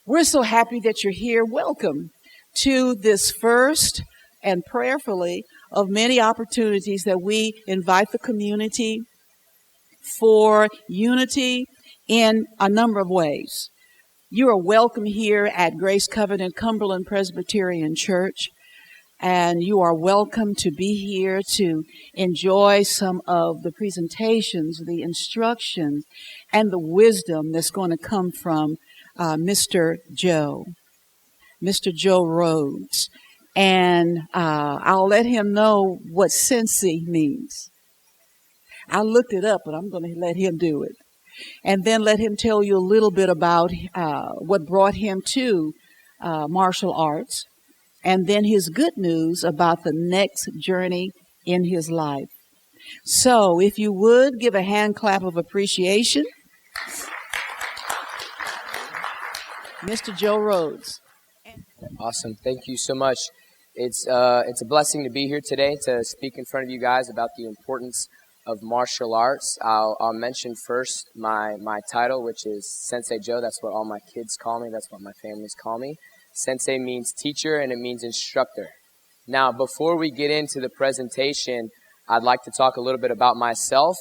We're so happy that you're here. Welcome to this first and prayerfully of many opportunities that we invite the community for unity in a number of ways. You are welcome here at Grace Covenant Cumberland Presbyterian Church, and you are welcome to be here to enjoy some of the presentations, the instructions, and the wisdom that's going to come from Mr. Joe Rhodes. And I'll let him know what Sensi means. I looked it up, but I'm going to let him do it. And then let him tell you a little bit about what brought him to martial arts, and then his good news about the next journey in his life. So if you would, give a hand clap of appreciation. Mr. Joe Rhodes. Awesome. Thank you so much. It's a blessing to be here today to speak in front of you guys about the importance of martial arts. I'll mention first my title, which is Sensei Joe. That's what all my kids call me. That's what my families call me. Sensei means teacher, and it means instructor. Now, before we get into the presentation, I'd like to talk a little bit about myself,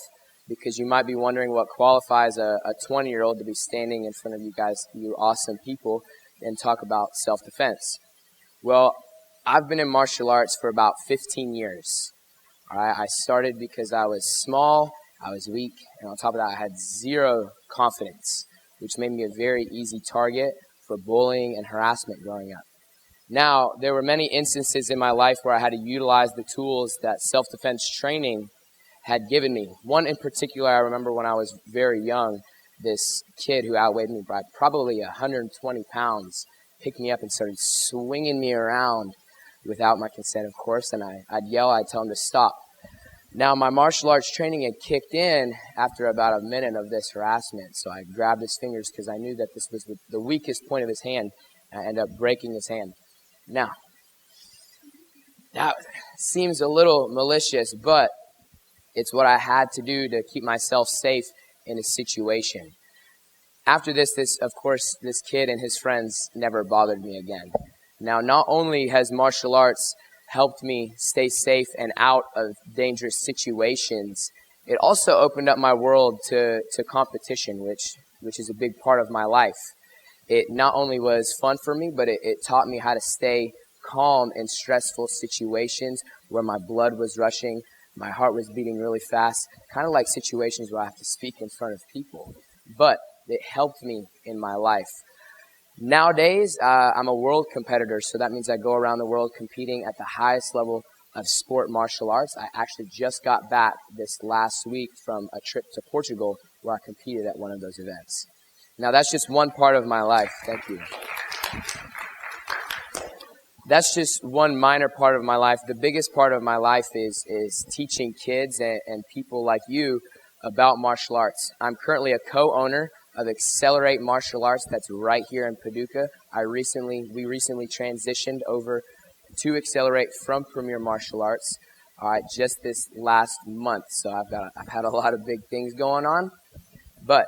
because you might be wondering what qualifies a 20-year-old to be standing in front of you guys, you awesome people, and talk about self-defense. Well, I've been in martial arts for about 15 years. All right, I started because I was small, I was weak, and on top of that, I had zero confidence, which made me a very easy target for bullying and harassment growing up. Now, there were many instances in my life where I had to utilize the tools that self-defense training had given me. One in particular, I remember when I was very young, this kid who outweighed me by probably 120 pounds picked me up and started swinging me around without my consent, of course, and I'd yell, I'd tell him to stop. Now, my martial arts training had kicked in after about a minute of this harassment, so I grabbed his fingers because I knew that this was the weakest point of his hand, and I ended up breaking his hand. Now, that seems a little malicious, but it's what I had to do to keep myself safe in a situation. After this kid and his friends never bothered me again. Now, not only has martial arts helped me stay safe and out of dangerous situations, it also opened up my world to competition, which is a big part of my life. It not only was fun for me, but it taught me how to stay calm in stressful situations where my blood was rushing, my heart was beating really fast, kind of like situations where I have to speak in front of people. But it helped me in my life. Nowadays, I'm a world competitor, so that means I go around the world competing at the highest level of sport martial arts. I actually just got back this last week from a trip to Portugal where I competed at one of those events. Now, that's just one part of my life. Thank you. That's just one minor part of my life. The biggest part of my life is teaching kids and people like you about martial arts. I'm currently a co-owner of Accelerate Martial Arts that's right here in Paducah. We recently transitioned over to Accelerate from Premier Martial Arts just this last month. So I've had a lot of big things going on, but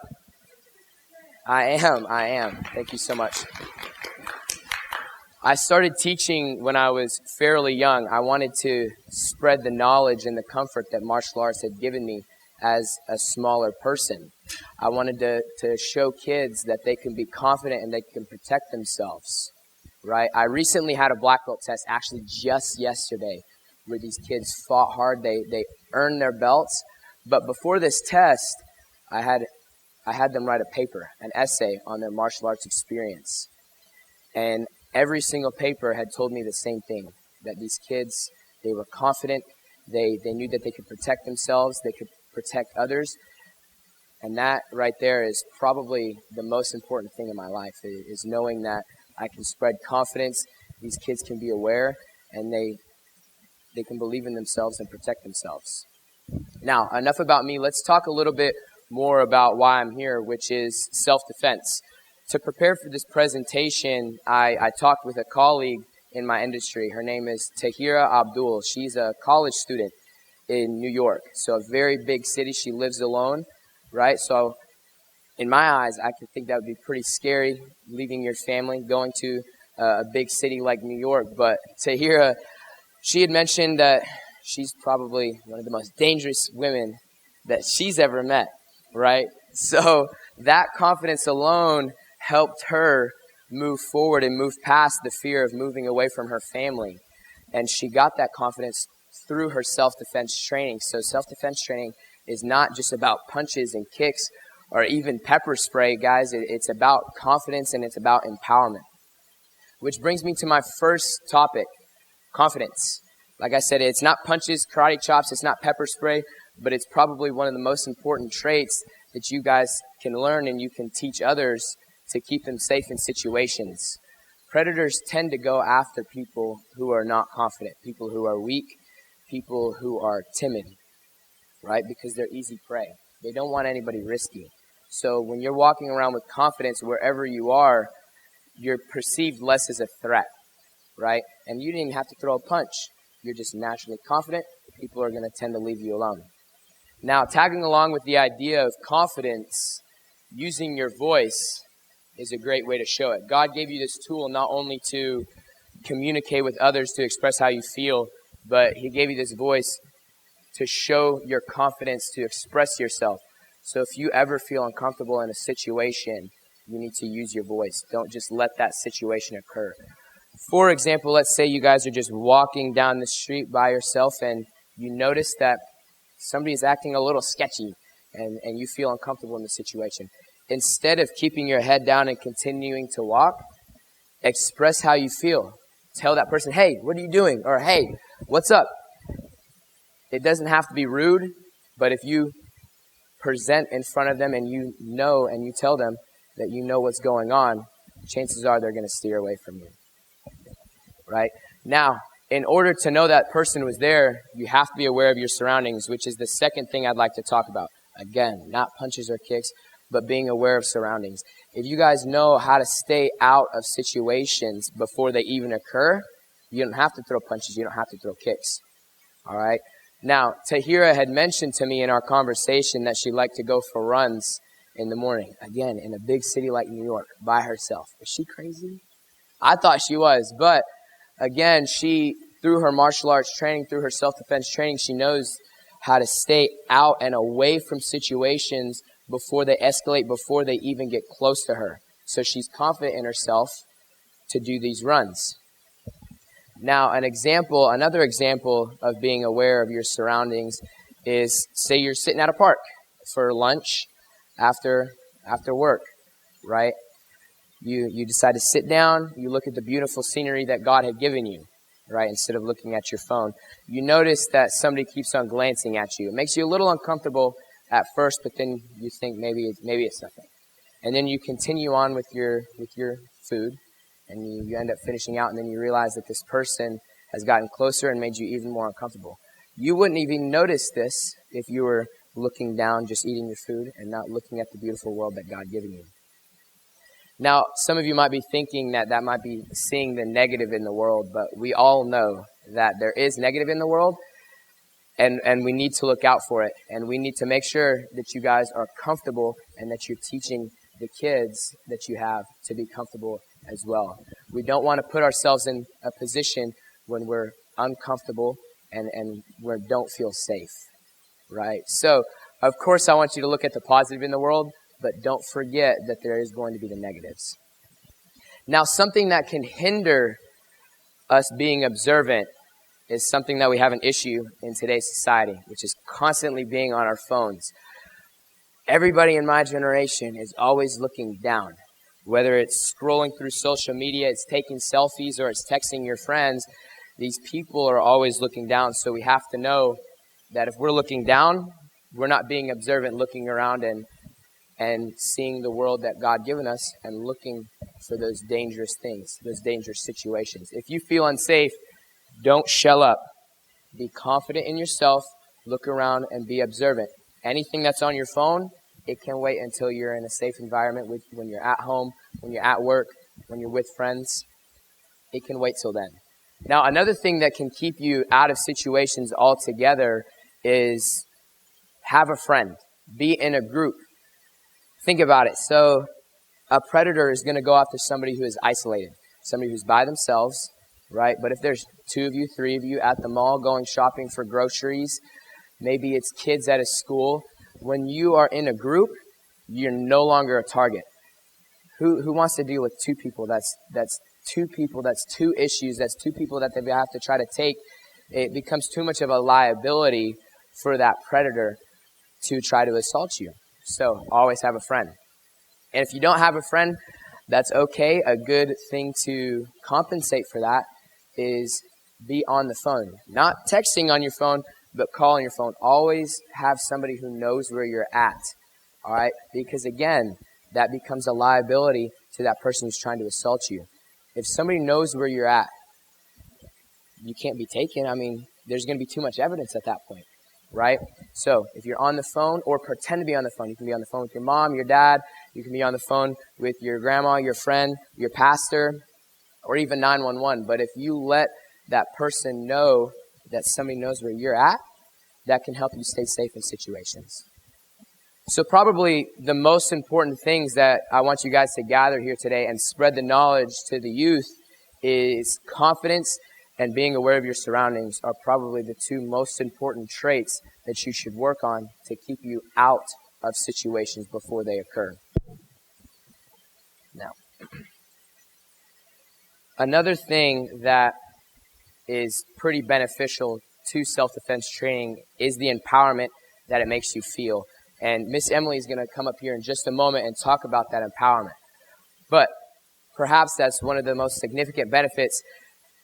I am. Thank you so much. I started teaching when I was fairly young. I wanted to spread the knowledge and the comfort that martial arts had given me as a smaller person. I wanted to show kids that they can be confident and they can protect themselves, right? I recently had a black belt test, actually just yesterday, where these kids fought hard. They earned their belts. But before this test, I had them write a paper, an essay on their martial arts experience. And every single paper had told me the same thing, that these kids, they were confident, they knew that they could protect themselves, they could protect others. And that right there is probably the most important thing in my life, is knowing that I can spread confidence, these kids can be aware, and they can believe in themselves and protect themselves. Now, enough about me. Let's talk a little bit more about why I'm here, which is self-defense. To prepare for this presentation, I talked with a colleague in my industry. Her name is Tahira Abdul. She's a college student in New York, so a very big city. She lives alone, right? So in my eyes, I could think that would be pretty scary, leaving your family, going to a big city like New York. But to hear she had mentioned that she's probably one of the most dangerous women that she's ever met, right? So that confidence alone helped her move forward and move past the fear of moving away from her family. And she got that confidence through her self-defense training. So self-defense training is not just about punches and kicks or even pepper spray, guys. It's about confidence and it's about empowerment. Which brings me to my first topic, confidence. Like I said, it's not punches, karate chops, it's not pepper spray, but it's probably one of the most important traits that you guys can learn and you can teach others to keep them safe in situations. Predators tend to go after people who are not confident, people who are weak, people who are timid, right? Because they're easy prey. They don't want anybody risky. So when you're walking around with confidence wherever you are, you're perceived less as a threat, right? And you didn't even have to throw a punch. You're just naturally confident. People are going to tend to leave you alone. Now, tagging along with the idea of confidence, using your voice is a great way to show it. God gave you this tool not only to communicate with others, to express how you feel, but He gave you this voice to show your confidence, to express yourself. So if you ever feel uncomfortable in a situation, you need to use your voice. Don't just let that situation occur. For example, let's say you guys are just walking down the street by yourself and you notice that somebody is acting a little sketchy and you feel uncomfortable in the situation. Instead of keeping your head down and continuing to walk, express how you feel. Tell that person, hey, what are you doing? Or hey, what's up? It doesn't have to be rude, but if you present in front of them and you know and you tell them that you know what's going on, chances are they're going to steer away from you. Right? Now, in order to know that person was there, you have to be aware of your surroundings, which is the second thing I'd like to talk about. Again, not punches or kicks, but being aware of surroundings. If you guys know how to stay out of situations before they even occur, you don't have to throw punches, you don't have to throw kicks. All right? Now, Tahira had mentioned to me in our conversation that she liked to go for runs in the morning. Again, in a big city like New York, by herself. Is she crazy? I thought she was, but again, she, through her martial arts training, through her self-defense training, she knows how to stay out and away from situations before they escalate, before they even get close to her. So she's confident in herself to do these runs. Now, another example of being aware of your surroundings is, say you're sitting at a park for lunch after work, right? You decide to sit down, you look at the beautiful scenery that God had given you, right, instead of looking at your phone. You notice that somebody keeps on glancing at you. It makes you a little uncomfortable at first, but then you think maybe it's nothing. And then you continue on with your food, and you end up finishing out, and then you realize that this person has gotten closer and made you even more uncomfortable. You wouldn't even notice this if you were looking down, just eating your food, and not looking at the beautiful world that God given you. Now, some of you might be thinking that might be seeing the negative in the world, but we all know that there is negative in the world, and we need to look out for it. And we need to make sure that you guys are comfortable and that you're teaching the kids that you have to be comfortable as well. We don't want to put ourselves in a position when we're uncomfortable and we don't feel safe, right? So, of course, I want you to look at the positive in the world, but don't forget that there is going to be the negatives. Now, something that can hinder us being observant is something that we have an issue in today's society, which is constantly being on our phones. Everybody in my generation is always looking down. Whether it's scrolling through social media, it's taking selfies, or it's texting your friends, these people are always looking down. So we have to know that if we're looking down, we're not being observant, looking around and seeing the world that God given us and looking for those dangerous things, those dangerous situations. If you feel unsafe, don't shell up. Be confident in yourself, look around, and be observant. Anything that's on your phone, it can wait until you're in a safe environment, when you're at home, when you're at work, when you're with friends. It can wait till then. Now, another thing that can keep you out of situations altogether is have a friend. Be in a group. Think about it. So a predator is going to go after somebody who is isolated, somebody who's by themselves, right? But if there's 2 of you, 3 of you at the mall going shopping for groceries, maybe it's kids at a school. When you are in a group, you're no longer a target. Who wants to deal with 2 people? That's 2 people. That's 2 issues. That's 2 people that they have to try to take. It becomes too much of a liability for that predator to try to assault you. So always have a friend. And if you don't have a friend, that's okay. A good thing to compensate for that is be on the phone. Not texting on your phone, but calling your phone. Always have somebody who knows where you're at. All right? Because again, that becomes a liability to that person who's trying to assault you. If somebody knows where you're at, you can't be taken. I mean, there's going to be too much evidence at that point, right? So if you're on the phone, or pretend to be on the phone, you can be on the phone with your mom, your dad, you can be on the phone with your grandma, your friend, your pastor, or even 911. But if you let that person know that somebody knows where you're at, that can help you stay safe in situations. So probably the most important things that I want you guys to gather here today and spread the knowledge to the youth is confidence and being aware of your surroundings are probably the 2 most important traits that you should work on to keep you out of situations before they occur. Now, another thing that is pretty beneficial to self-defense training is the empowerment that it makes you feel. And Miss Emily is going to come up here in just a moment and talk about that empowerment. But perhaps that's one of the most significant benefits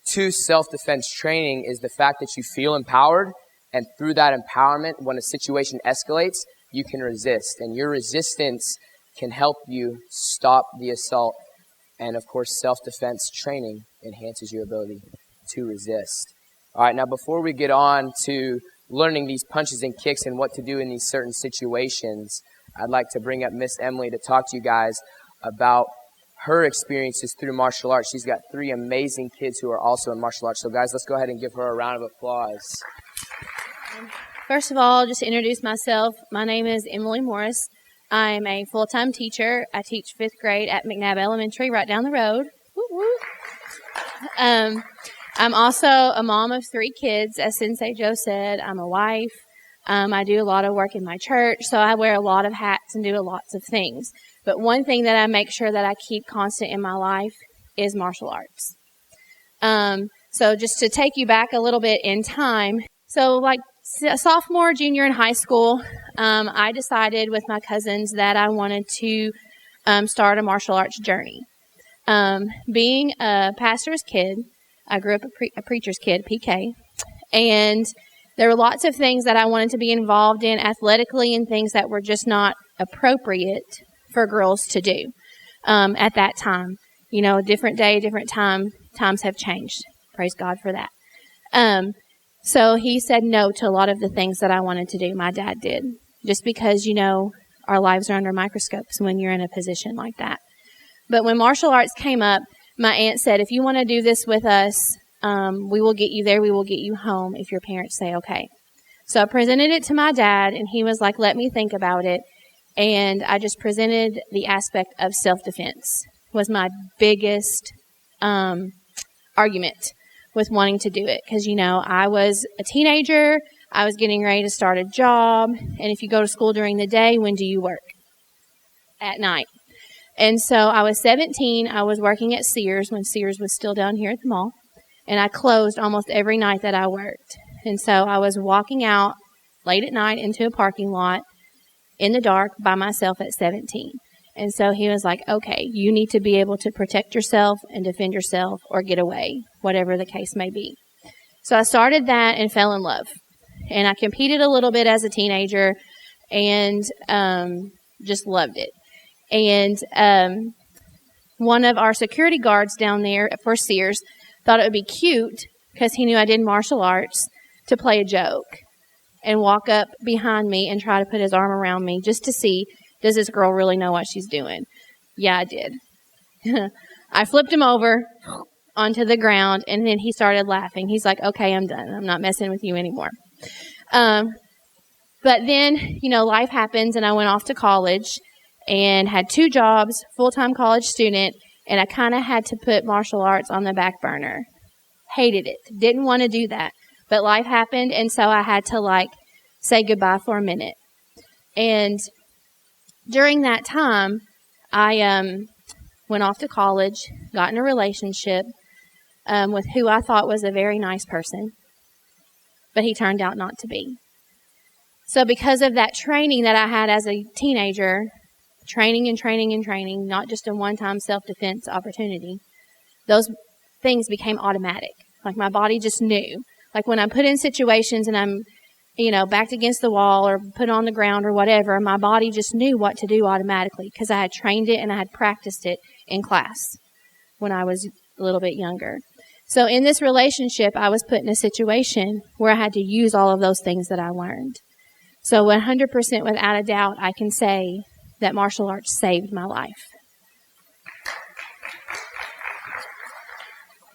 to self-defense training is the fact that you feel empowered, and through that empowerment, when a situation escalates, you can resist. And your resistance can help you stop the assault. And of course, self-defense training enhances your ability to resist. All right, now before we get on to learning these punches and kicks and what to do in these certain situations, I'd like to bring up Miss Emily to talk to you guys about her experiences through martial arts. She's got 3 amazing kids who are also in martial arts. So guys, let's go ahead and give her a round of applause. First of all, just to introduce myself, my name is Emily Morris. I'm a full-time teacher. I teach 5th grade at McNabb Elementary right down the road. Woo woo. I'm also a mom of 3 kids. As Sensei Joe said, I'm a wife. I do a lot of work in my church, so I wear a lot of hats and do lots of things. But one thing that I make sure that I keep constant in my life is martial arts. So just to take you back a little bit in time, so like sophomore, junior in high school, I decided with my cousins that I wanted to start a martial arts journey. Being a pastor's kid, I grew up a preacher's kid, PK, and there were lots of things that I wanted to be involved in athletically and things that were just not appropriate for girls to do at that time. You know, different day, different time. Times have changed. Praise God for that. So he said no to a lot of the things that I wanted to do. My dad did. Just because, you know, our lives are under microscopes when you're in a position like that. But when martial arts came up, my aunt said, if you want to do this with us, we will get you there. We will get you home if your parents say okay. So I presented it to my dad, and he was like, let me think about it. And I just presented the aspect of self-defense was my biggest argument with wanting to do it. Because, you know, I was a teenager. I was getting ready to start a job. And if you go to school during the day, when do you work? At night. And so I was 17. I was working at Sears when Sears was still down here at the mall. And I closed almost every night that I worked. And so I was walking out late at night into a parking lot in the dark by myself at 17. And so he was like, okay, you need to be able to protect yourself and defend yourself or get away, whatever the case may be. So I started that and fell in love. And I competed a little bit as a teenager and just loved it. And one of our security guards down there for Sears thought it would be cute because he knew I did martial arts to play a joke and walk up behind me and try to put his arm around me just to see, does this girl really know what she's doing? Yeah, I did. I flipped him over onto the ground, and then he started laughing. He's like, okay, I'm done. I'm not messing with you anymore. But then, you know, life happens, and I went off to college, and had 2 jobs, full-time college student, and I kind of had to put martial arts on the back burner. Hated it. Didn't want to do that. But life happened, and so I had to, say goodbye for a minute. And during that time, I went off to college, got in a relationship with who I thought was a very nice person, but he turned out not to be. So because of that training that I had as a teenager, training, not just a one-time self-defense opportunity, those things became automatic. Like my body just knew. Like when I'm put in situations and I'm, backed against the wall or put on the ground or whatever, my body just knew what to do automatically because I had trained it and I had practiced it in class when I was a little bit younger. So in this relationship, I was put in a situation where I had to use all of those things that I learned. So 100% without a doubt, I can say that martial arts saved my life.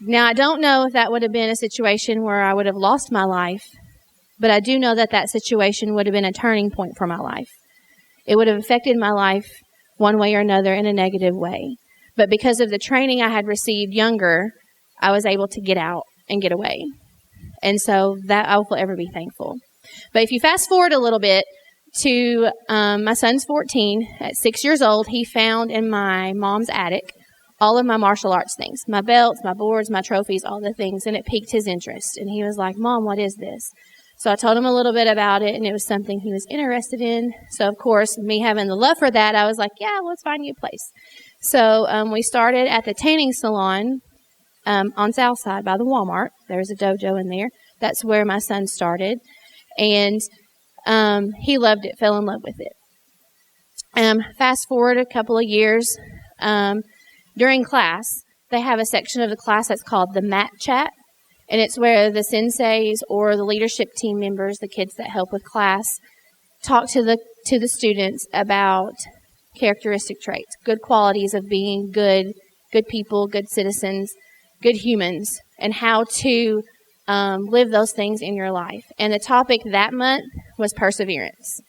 Now, I don't know if that would have been a situation where I would have lost my life, but I do know that that situation would have been a turning point for my life. It would have affected my life one way or another in a negative way. But because of the training I had received younger, I was able to get out and get away. And so that I will forever be thankful. But if you fast forward a little bit to my son's 14, at 6 years old, he found in my mom's attic all of my martial arts things, my belts, my boards, my trophies, all the things, and it piqued his interest. And he was like, "Mom, what is this?" So I told him a little bit about it, and it was something he was interested in. So, of course, me having the love for that, I was like, yeah, let's find you a place. So we started at the tanning salon on Southside by the Walmart. There's a dojo in there. That's where my son started. And he loved it, fell in love with it. Fast forward a couple of years, during class, they have a section of the class that's called the mat chat. And it's where the senseis or the leadership team members, the kids that help with class, talk to the students about characteristic traits, good qualities of being good people, good citizens, good humans, and how to live those things in your life. And the topic that month was perseverance.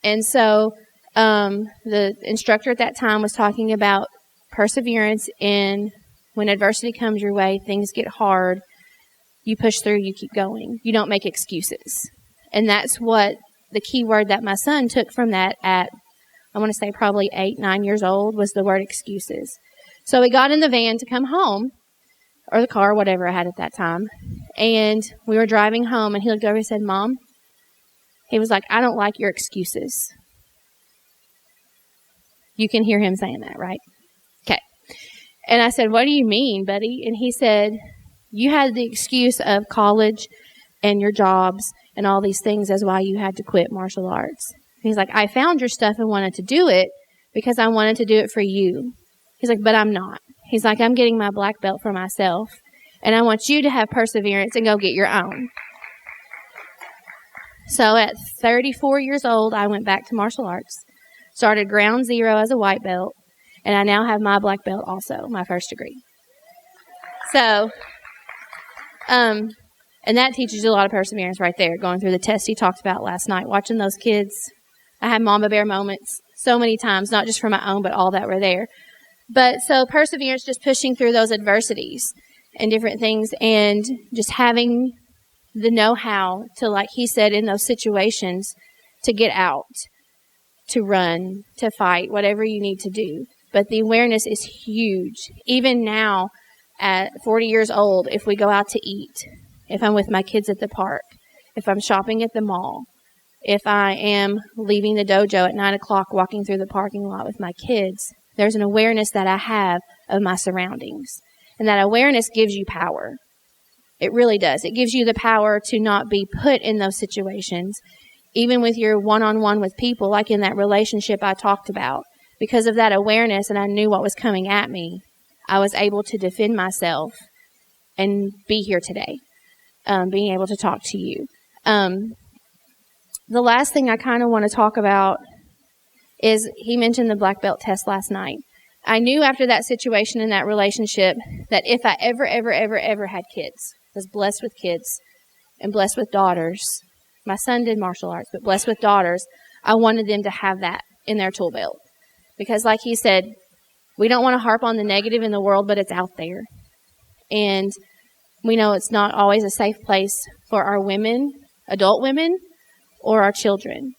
And so the instructor at that time was talking about perseverance in when adversity comes your way, things get hard, you push through, you keep going. You don't make excuses. And that's what the key word that my son took from that at, I want to say probably 8, 9 years old, was the word excuses. So we got in the van to come home, or the car, whatever I had at that time, and we were driving home, and he looked over and said, "Mom," he was like, "I don't like your excuses." You can hear him saying that, right? Okay. And I said, "What do you mean, buddy?" And he said, "You had the excuse of college and your jobs and all these things as why you had to quit martial arts." And he's like, "I found your stuff and wanted to do it because I wanted to do it for you." He's like, "But I'm not." He's like, "I'm getting my black belt for myself, and I want you to have perseverance and go get your own." So at 34 years old, I went back to martial arts, started ground zero as a white belt, and I now have my black belt also, my first degree. So, and that teaches you a lot of perseverance right there, going through the test he talked about last night, watching those kids. I had mama bear moments so many times, not just for my own, but all that were there. But so perseverance, just pushing through those adversities and different things, and just having the know-how to, like he said, in those situations, to get out, to run, to fight, whatever you need to do. But the awareness is huge. Even now, at 40 years old, if we go out to eat, if I'm with my kids at the park, if I'm shopping at the mall, if I am leaving the dojo at 9 o'clock, walking through the parking lot with my kids, there's an awareness that I have of my surroundings. And that awareness gives you power. It really does. It gives you the power to not be put in those situations, even with your one-on-one with people, like in that relationship I talked about. Because of that awareness, and I knew what was coming at me, I was able to defend myself and be here today, being able to talk to you. The last thing I kind of want to talk about is, he mentioned the black belt test last night. I knew after that situation in that relationship that if I ever had kids, was blessed with kids and blessed with daughters, my son did martial arts, but blessed with daughters, I wanted them to have that in their tool belt. Because like he said, we don't want to harp on the negative in the world, but it's out there. And we know it's not always a safe place for our women, adult women, or our children,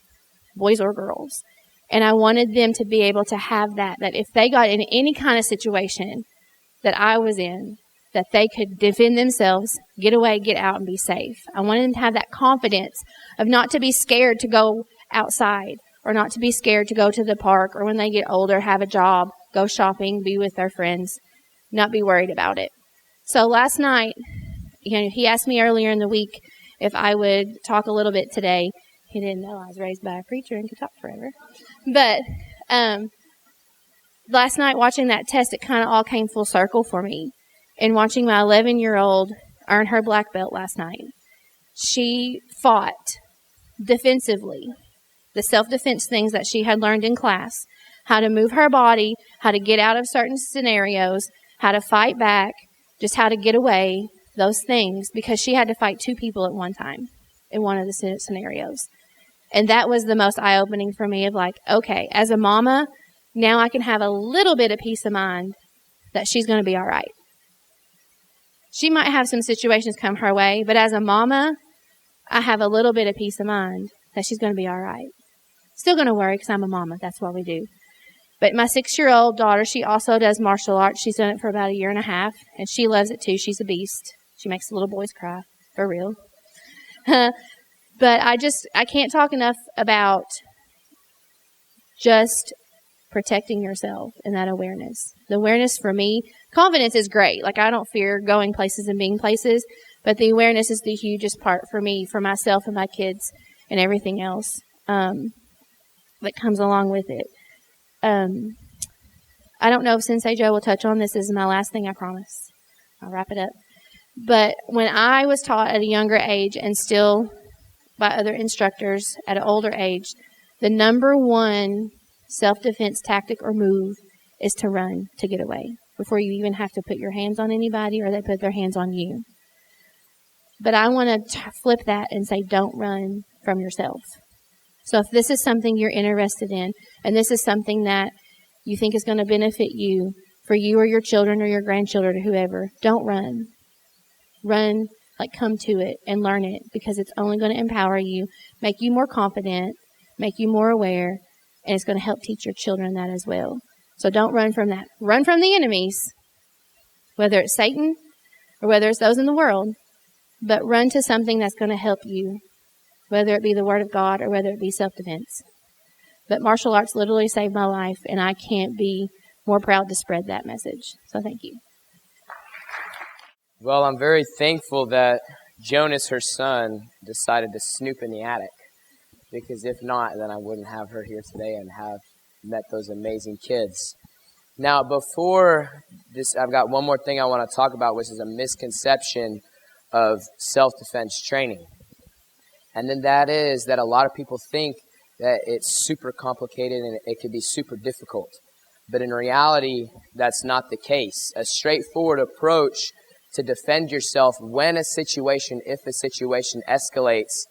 boys or girls. And I wanted them to be able to have that if they got in any kind of situation that I was in, that they could defend themselves, get away, get out, and be safe. I wanted them to have that confidence of not to be scared to go outside, or not to be scared to go to the park, or when they get older, have a job, go shopping, be with their friends, not be worried about it. So last night, he asked me earlier in the week if I would talk a little bit today. He didn't know I was raised by a preacher and could talk forever. But last night, watching that test, it kind of all came full circle for me. And watching my 11-year-old earn her black belt last night, she fought defensively, the self-defense things that she had learned in class, how to move her body, how to get out of certain scenarios, how to fight back, just how to get away, those things, because she had to fight 2 people at one time in one of the scenarios. And that was the most eye-opening for me of like, okay, as a mama, now I can have a little bit of peace of mind that she's going to be all right. She might have some situations come her way, but as a mama, I have a little bit of peace of mind that she's going to be all right. Still going to worry because I'm a mama. That's what we do. But my 6-year-old daughter, she also does martial arts. She's done it for about 1.5 years, and she loves it too. She's a beast. She makes the little boys cry, for real. But I can't talk enough about just protecting yourself and that awareness. The awareness for me, confidence is great. Like, I don't fear going places and being places, but the awareness is the hugest part for me, for myself and my kids and everything else that comes along with it. I don't know if Sensei Joe will touch on this. This is my last thing, I promise. I'll wrap it up. But when I was taught at a younger age and still by other instructors at an older age, the number one self-defense tactic or move is to run, to get away, before you even have to put your hands on anybody or they put their hands on you. But I want to flip that and say, don't run from yourself. So if this is something you're interested in, and this is something that you think is going to benefit you, for you or your children or your grandchildren or whoever, don't run. Run, come to it and learn it, because it's only going to empower you, make you more confident, make you more aware, and it's going to help teach your children that as well. So don't run from that. Run from the enemies, whether it's Satan or whether it's those in the world, but run to something that's going to help you, whether it be the Word of God or whether it be self-defense. But martial arts literally saved my life, and I can't be more proud to spread that message. So thank you. Well, I'm very thankful that Jonas, her son, decided to snoop in the attic, because if not, then I wouldn't have her here today and have met those amazing kids. Now, before this, I've got one more thing I want to talk about, which is a misconception of self-defense training. And then that is that a lot of people think that it's super complicated and it could be super difficult. But in reality, that's not the case. A straightforward approach to defend yourself when a situation, if a situation escalates,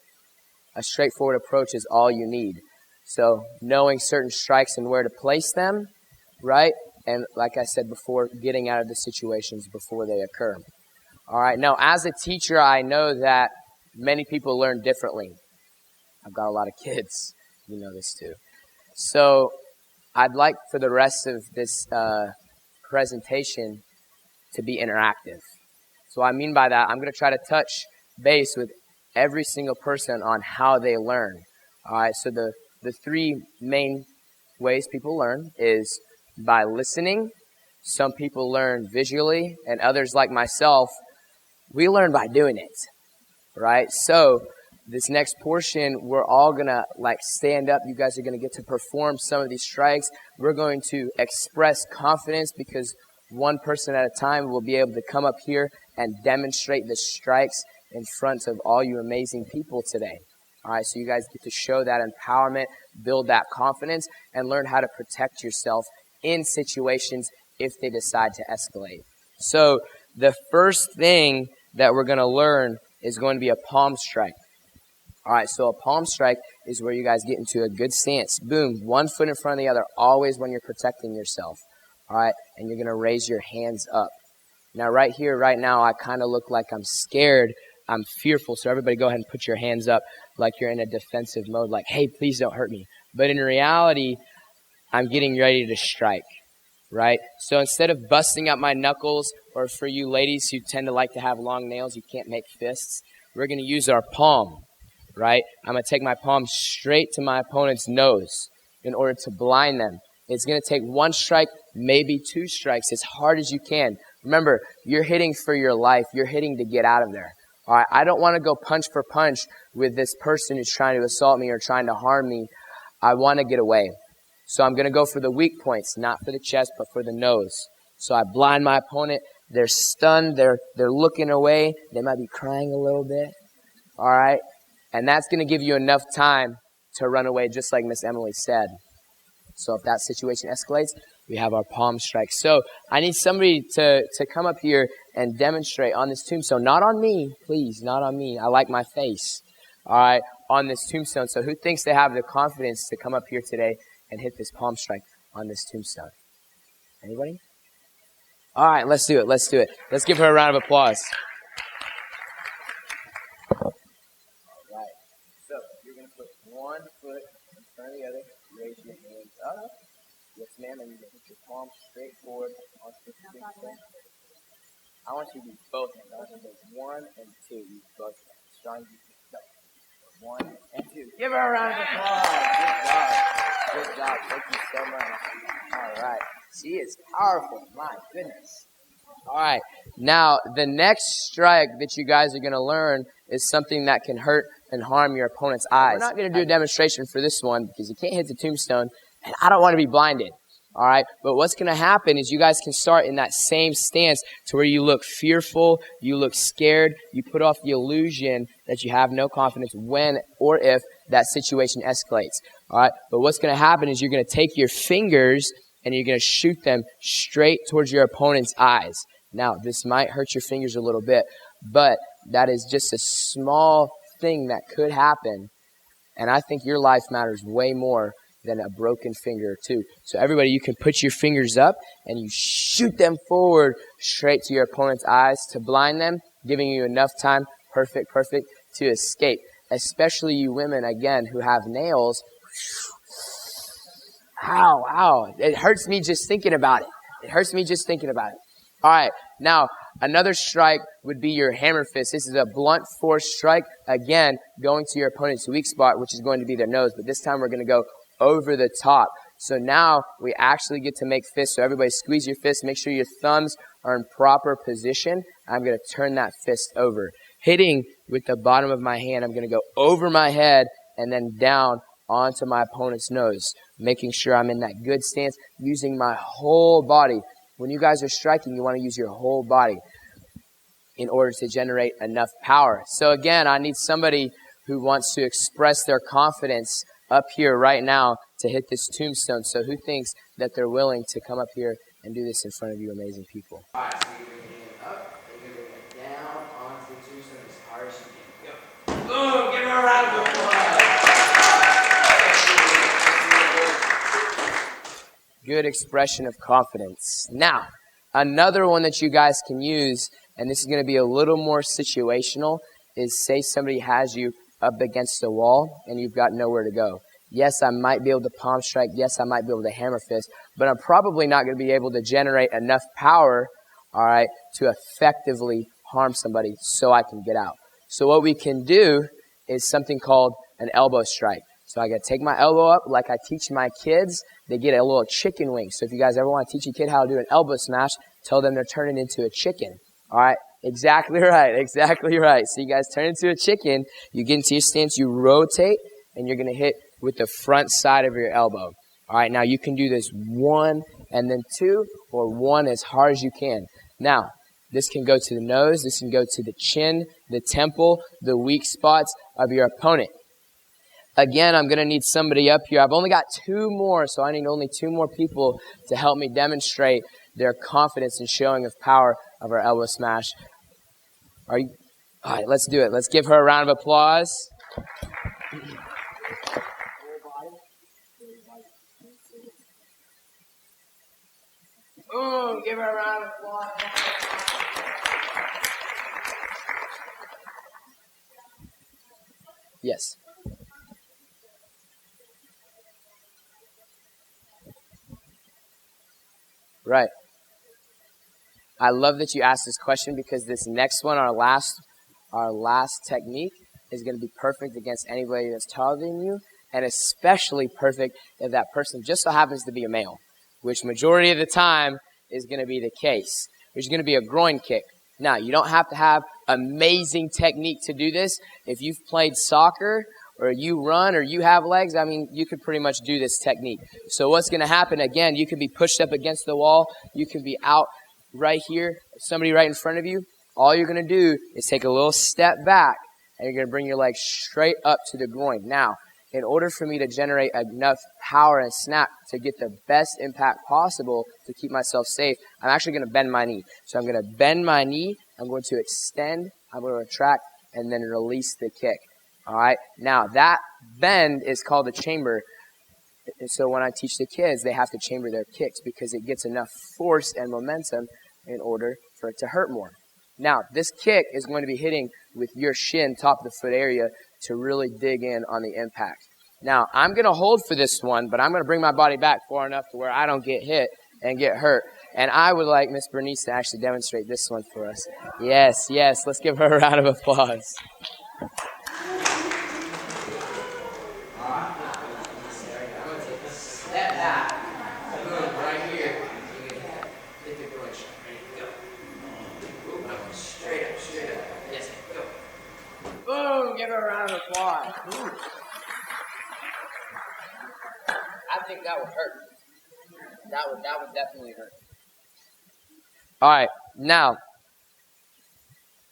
a straightforward approach is all you need. So knowing certain strikes and where to place them, right? And like I said before, getting out of the situations before they occur. All right. Now, as a teacher, I know that many people learn differently. I've got a lot of kids. You know this too. So I'd like for the rest of this presentation to be interactive. So what I mean by that, I'm going to try to touch base with every single person on how they learn. All right. So the 3 main ways people learn is by listening. Some people learn visually, and others, like myself, we learn by doing it, right? So this next portion, we're all going to stand up. You guys are going to get to perform some of these strikes. We're going to express confidence, because one person at a time will be able to come up here and demonstrate the strikes in front of all you amazing people today. All right, so you guys get to show that empowerment, build that confidence, and learn how to protect yourself in situations if they decide to escalate. So the first thing that we're going to learn is going to be a palm strike. All right, so a palm strike is where you guys get into a good stance. Boom, one foot in front of the other, always when you're protecting yourself. All right, and you're going to raise your hands up. Now, right here, right now, I kind of look like I'm scared. I'm fearful. So everybody go ahead and put your hands up like you're in a defensive mode, like, hey, please don't hurt me. But in reality, I'm getting ready to strike, right? So instead of busting up my knuckles, or for you ladies who tend to like to have long nails, you can't make fists, we're going to use our palm, right? I'm going to take my palm straight to my opponent's nose in order to blind them. It's going to take one strike, maybe two strikes, as hard as you can. Remember, you're hitting for your life. You're hitting to get out of there. All right, I don't want to go punch for punch with this person who's trying to assault me or trying to harm me. I want to get away. So I'm going to go for the weak points, not for the chest, but for the nose. So I blind my opponent. They're stunned. They're looking away. They might be crying a little bit. All right, and that's going to give you enough time to run away, just like Miss Emily said. So if that situation escalates, we have our palm strike. So I need somebody to come up here and demonstrate on this tombstone. Not on me, please, not on me. I like my face. All right, on this tombstone. So who thinks they have the confidence to come up here today and hit this palm strike on this tombstone? Anybody? All right, let's do it. Let's do it. Let's give her a round of applause. All right. So you're going to put one foot in front of the other. Raise your hands up. Yes, ma'am. And you're going to put your palm straight forward onto the tombstone. I want you to do both hands. I want you to do one and two. Use both hands. Strong. Go. One and two. Give her a round of applause. Good job. Good job. Thank you so much. All right. She is powerful. My goodness. All right. Now, the next strike that you guys are going to learn is something that can hurt and harm your opponent's eyes. We're not going to do a demonstration for this one because you can't hit the tombstone, and I don't want to be blinded. All right. But what's going to happen is you guys can start in that same stance to where you look fearful, you look scared, you put off the illusion that you have no confidence when or if that situation escalates. All right. But what's going to happen is you're going to take your fingers and you're going to shoot them straight towards your opponent's eyes. Now, this might hurt your fingers a little bit, but that is just a small thing that could happen. And I think your life matters way more than a broken finger or two. So everybody, you can put your fingers up and you shoot them forward straight to your opponent's eyes to blind them, giving you enough time, perfect, to escape. Especially you women, again, who have nails. Ow, ow. It hurts me just thinking about it. It hurts me just thinking about it. All right, now another strike would be your hammer fist. This is a blunt force strike, again, going to your opponent's weak spot, which is going to be their nose. But this time we're going to go over the top. So now we actually get to make fists. So everybody squeeze your fist. Make sure your thumbs are in proper position. I'm going to turn that fist over. Hitting with the bottom of my hand, I'm going to go over my head and then down onto my opponent's nose, making sure I'm in that good stance, using my whole body. When you guys are striking, you want to use your whole body in order to generate enough power. So again, I need somebody who wants to express their confidence up here right now to hit this tombstone. So who thinks that they're willing to come up here and do this in front of you amazing people? All right, so you bring your hand up, and you're going to down onto the tombstone as hard as you can. Go. Boom! Give her a round of applause. Good expression of confidence. Now, another one that you guys can use, and this is going to be a little more situational, is say somebody has you up against a wall and you've got nowhere to go. Yes, I might be able to palm strike. Yes, I might be able to hammer fist, but I'm probably not going to be able to generate enough power, all right, to effectively harm somebody so I can get out. So what we can do is something called an elbow strike. So I got to take my elbow up like I teach my kids. They get a little chicken wing. So if you guys ever want to teach a kid how to do an elbow smash, tell them they're turning into a chicken. All right? Exactly right. Exactly right. So you guys turn into a chicken. You get into your stance. You rotate, and you're going to hit with the front side of your elbow. All right? Now you can do this one and then two, or one as hard as you can. Now, this can go to the nose. This can go to the chin, the temple, the weak spots of your opponent. Again, I'm going to need somebody up here. I've only got two more, so I need only two more people to help me demonstrate their confidence and showing of power of our elbow smash. Are you? All right, let's do it. Let's give her a round of applause. Boom! Give her a round of applause. Yes. Right. I love that you asked this question because this next one, our last technique, is going to be perfect against anybody that's taller than you, and especially perfect if that person just so happens to be a male, which majority of the time is going to be the case. There's going to be a groin kick. Now, you don't have to have amazing technique to do this. If you've played soccer or you run or you have legs, I mean, you could pretty much do this technique. So what's going to happen, again, you could be pushed up against the wall. You can be out right here, somebody right in front of you. All you're going to do is take a little step back, and you're going to bring your legs straight up to the groin. Now, in order for me to generate enough power and snap to get the best impact possible to keep myself safe, I'm actually going to bend my knee. So I'm going to bend my knee, I'm going to extend, I'm going to retract, and then release the kick. All right? Now, that bend is called a chamber. And so when I teach the kids, they have to chamber their kicks because it gets enough force and momentum in order for it to hurt more. Now, this kick is going to be hitting with your shin, top of the foot area, to really dig in on the impact. Now, I'm going to hold for this one, but I'm going to bring my body back far enough to where I don't get hit and get hurt. And I would like Miss Bernice to actually demonstrate this one for us. Yes, yes. Let's give her a round of applause. Step back. Boom, right here. Hit the groin. Go. Straight up, straight up. Yes, go. Boom, give her a round of applause. Ooh. I think that would hurt. That would definitely hurt. All right, now,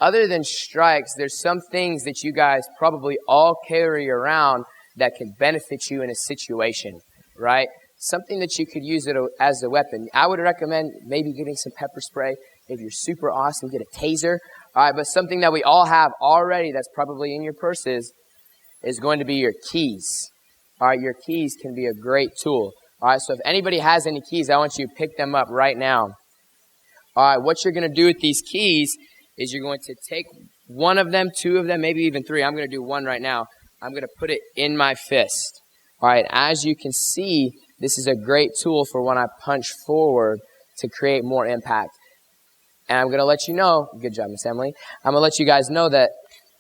other than strikes, there's some things that you guys probably all carry around that can benefit you in a situation, right? Something that you could use it as a weapon. I would recommend maybe getting some pepper spray. If you're super awesome, get a taser. All right, but something that we all have already that's probably in your purses is going to be your keys. All right, your keys can be a great tool. All right, so if anybody has any keys, I want you to pick them up right now. All right, what you're going to do with these keys is you're going to take one of them, two of them, maybe even three. I'm going to do one right now. I'm going to put it in my fist. All right, as you can see, this is a great tool for when I punch forward to create more impact. And I'm going to let you know, good job, Miss Emily. I'm going to let you guys know that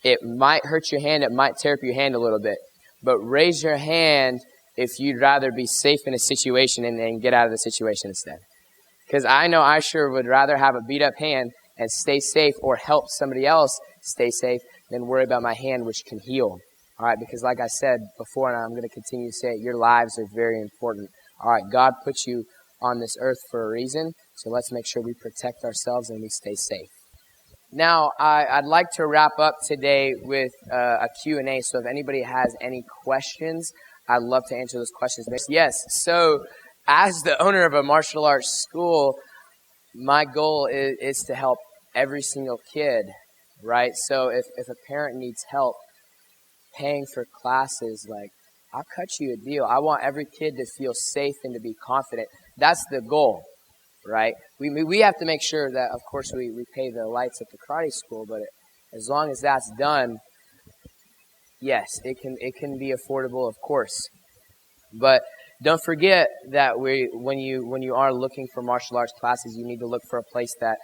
it might hurt your hand. It might tear up your hand a little bit. But raise your hand if you'd rather be safe in a situation and get out of the situation instead. Because I know I sure would rather have a beat up hand and stay safe or help somebody else stay safe than worry about my hand, which can heal. All right, because like I said before, and I'm going to continue to say it, your lives are very important. All right, God put you on this earth for a reason, so let's make sure we protect ourselves and we stay safe. Now, I'd like to wrap up today with a Q&A, so if anybody has any questions, I'd love to answer those questions. Yes, so as the owner of a martial arts school, my goal is to help every single kid, right? So if a parent needs help paying for classes, like, I'll cut you a deal. I want every kid to feel safe and to be confident. That's the goal, right? We have to make sure that, of course, we pay the lights at the karate school, but as long as that's done, yes, it can be affordable, of course. But don't forget that when you are looking for martial arts classes, you need to look for a place that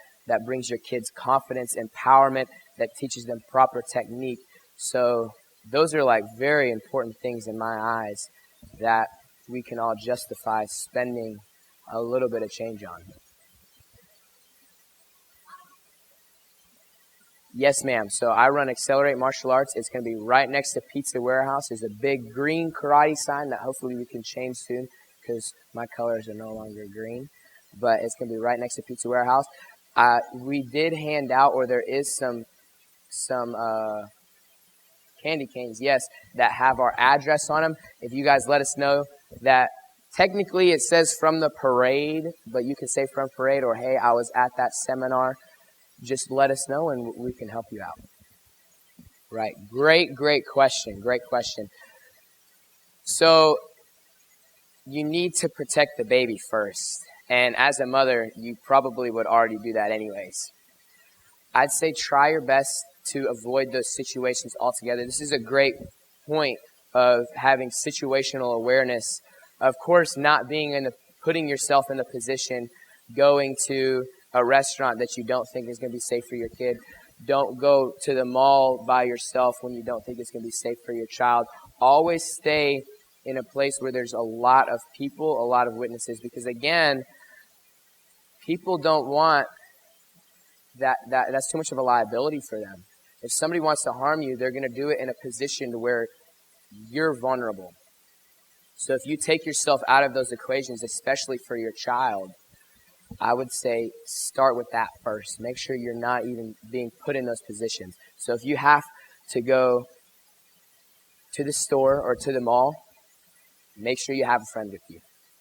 brings your kids confidence, empowerment, that teaches them proper technique. So those are like very important things in my eyes that we can all justify spending a little bit of change on. Yes, ma'am. So I run Accelerate Martial Arts. It's going to be right next to Pizza Warehouse. There's a big green karate sign that hopefully we can change soon because my colors are no longer green. But it's going to be right next to Pizza Warehouse. We did hand out, or there is some candy canes, yes, that have our address on them. If you guys let us know that technically it says from the parade, but you can say from parade or, hey, I was at that seminar. Just let us know and we can help you out. Right. Great question. Great question. So you need to protect the baby first. And as a mother, you probably would already do that anyways. I'd say try your best to avoid those situations altogether. This is a great point of having situational awareness. Of course, not putting yourself in the position, going to a restaurant that you don't think is going to be safe for your kid. Don't go to the mall by yourself when you don't think it's going to be safe for your child. Always stay in a place where there's a lot of people, a lot of witnesses, because again, people don't want that's too much of a liability for them. If somebody wants to harm you, they're going to do it in a position where you're vulnerable. So if you take yourself out of those equations, especially for your child, I would say start with that first. Make sure you're not even being put in those positions. So if you have to go to the store or to the mall, make sure you have a friend with you,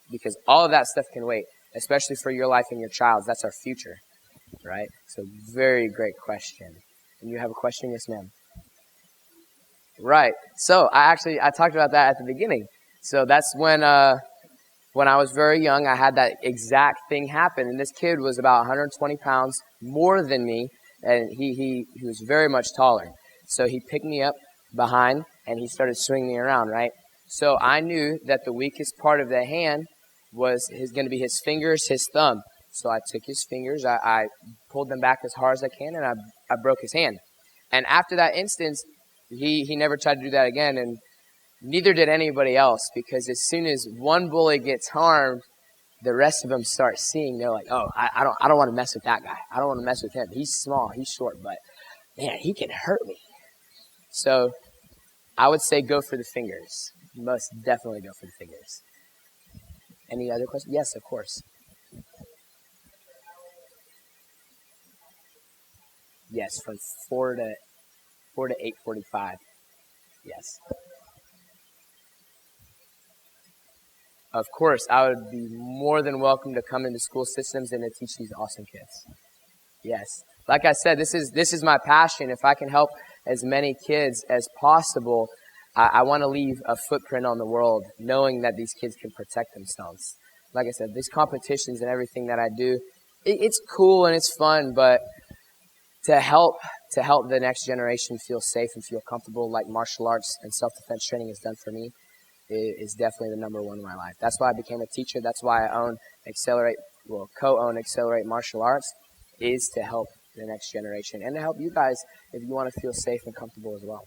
because all of that stuff can wait, especially for your life and your child's. That's our future, right? So very great question. And you have a question? Yes, ma'am. Right. So I talked about that at the beginning. So that's when I was very young, I had that exact thing happen. And this kid was about 120 pounds more than me, and he was very much taller. So he picked me up behind, and he started swinging me around, right? So I knew that the weakest part of the hand was going to be his fingers, his thumb. So I took his fingers, I pulled them back as hard as I can, and I broke his hand. And after that instance, he never tried to do that again, and neither did anybody else, because as soon as one bully gets harmed, the rest of them start seeing. They're like, oh, I don't want to mess with that guy. I don't want to mess with him. He's small, he's short, but man, he can hurt me. So I would say go for the fingers. Most definitely go for the fingers. Any other questions? Yes, of course. Yes, from 4 to 8:45. Yes. Of course, I would be more than welcome to come into school systems and to teach these awesome kids. Yes. Like I said, this is my passion. If I can help as many kids as possible, I want to leave a footprint on the world, knowing that these kids can protect themselves. Like I said, these competitions and everything that I do, it's cool and it's fun, but to help the next generation feel safe and feel comfortable, like martial arts and self-defense training has done for me, is definitely the number one in my life. That's why I became a teacher. That's why I co-own Accelerate Martial Arts, is to help the next generation and to help you guys if you want to feel safe and comfortable as well.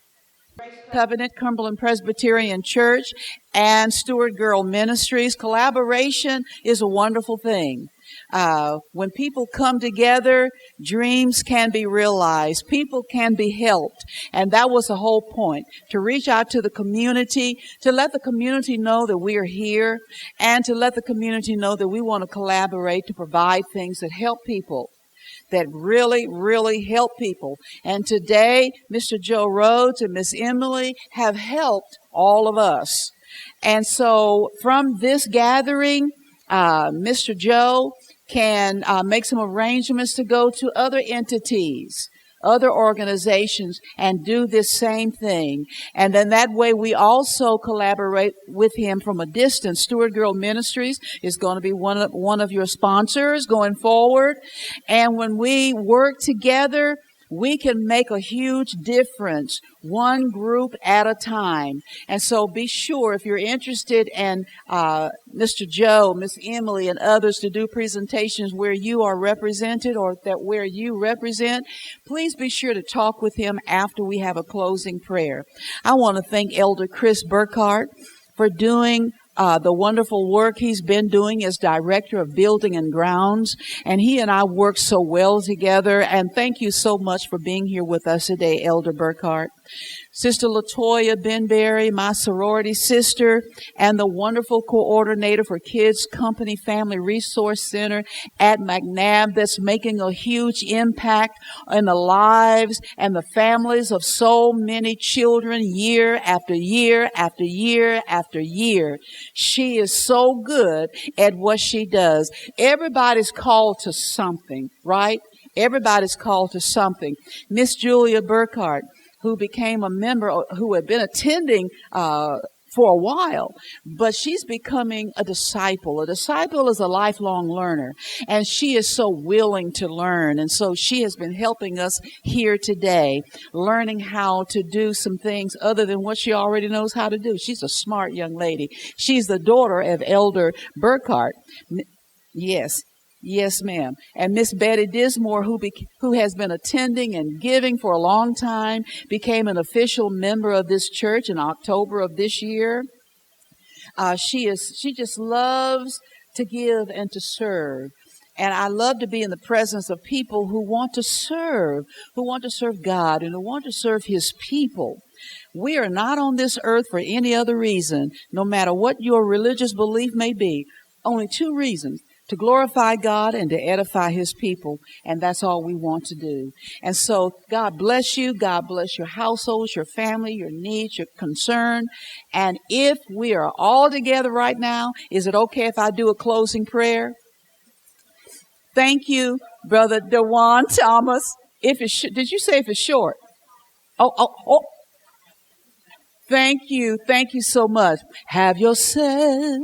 Covenant, Cumberland Presbyterian Church, and Stewart Girl Ministries. Collaboration is a wonderful thing. When people come together, dreams can be realized. People can be helped. And that was the whole point, to reach out to the community, to let the community know that we are here, and to let the community know that we want to collaborate to provide things that help people, that really, really help people. And today, Mr. Joe Rhodes and Miss Emily have helped all of us. And so from this gathering, Mr. Joe can make some arrangements to go to other entities, other organizations, and do this same thing. And then that way we also collaborate with him from a distance. Stewart Girl Ministries is going to be one of your sponsors going forward. And when we work together, we can make a huge difference, one group at a time. And so be sure, if you're interested in Mr. Joe, Miss Emily, and others to do presentations where you are represented or that where you represent, please be sure to talk with him after we have a closing prayer. I want to thank Elder Chris Burkhart for doing the wonderful work he's been doing as Director of Building and Grounds. And he and I work so well together. And thank you so much for being here with us today, Elder Burkhart. Sister Latoya Benberry, my sorority sister, and the wonderful coordinator for Kids Company Family Resource Center at McNabb, that's making a huge impact in the lives and the families of so many children year after year after year after year. She is so good at what she does. Everybody's called to something, right? Everybody's called to something. Miss Julia Burkhart, who became a member, who had been attending for a while, but she's becoming a disciple. A disciple is a lifelong learner, and she is so willing to learn. And so she has been helping us here today, learning how to do some things other than what she already knows how to do. She's a smart young lady. She's the daughter of Elder Burkhart. Yes. Yes, ma'am. And Miss Betty Dismore, who has been attending and giving for a long time, became an official member of this church in October of this year. She just loves to give and to serve. And I love to be in the presence of people who want to serve God and who want to serve His people. We are not on this earth for any other reason, no matter what your religious belief may be. Only two reasons: to glorify God and to edify His people. And that's all we want to do. And so God bless you. God bless your households, your family, your needs, your concern. And if we are all together right now, is it okay if I do a closing prayer? Thank you, Brother Dewan Thomas. If it's did you say if it's short? Oh. Thank you. Thank you so much. Have yourself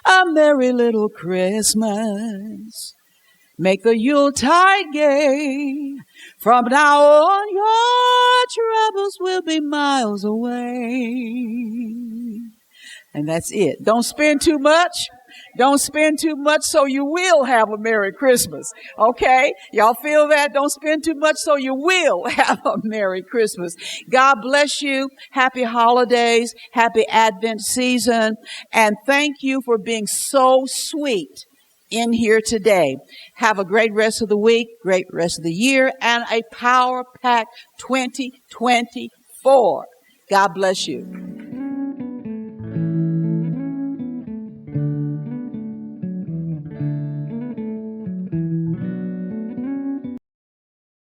a merry little Christmas. Make the Yuletide gay. From now on, your troubles will be miles away. And that's it. Don't spend too much. Don't spend too much so you will have a Merry Christmas. Okay? Y'all feel that? Don't spend too much so you will have a Merry Christmas. God bless you. Happy holidays. Happy Advent season. And thank you for being so sweet in here today. Have a great rest of the week, great rest of the year, and a power-packed 2024. God bless you.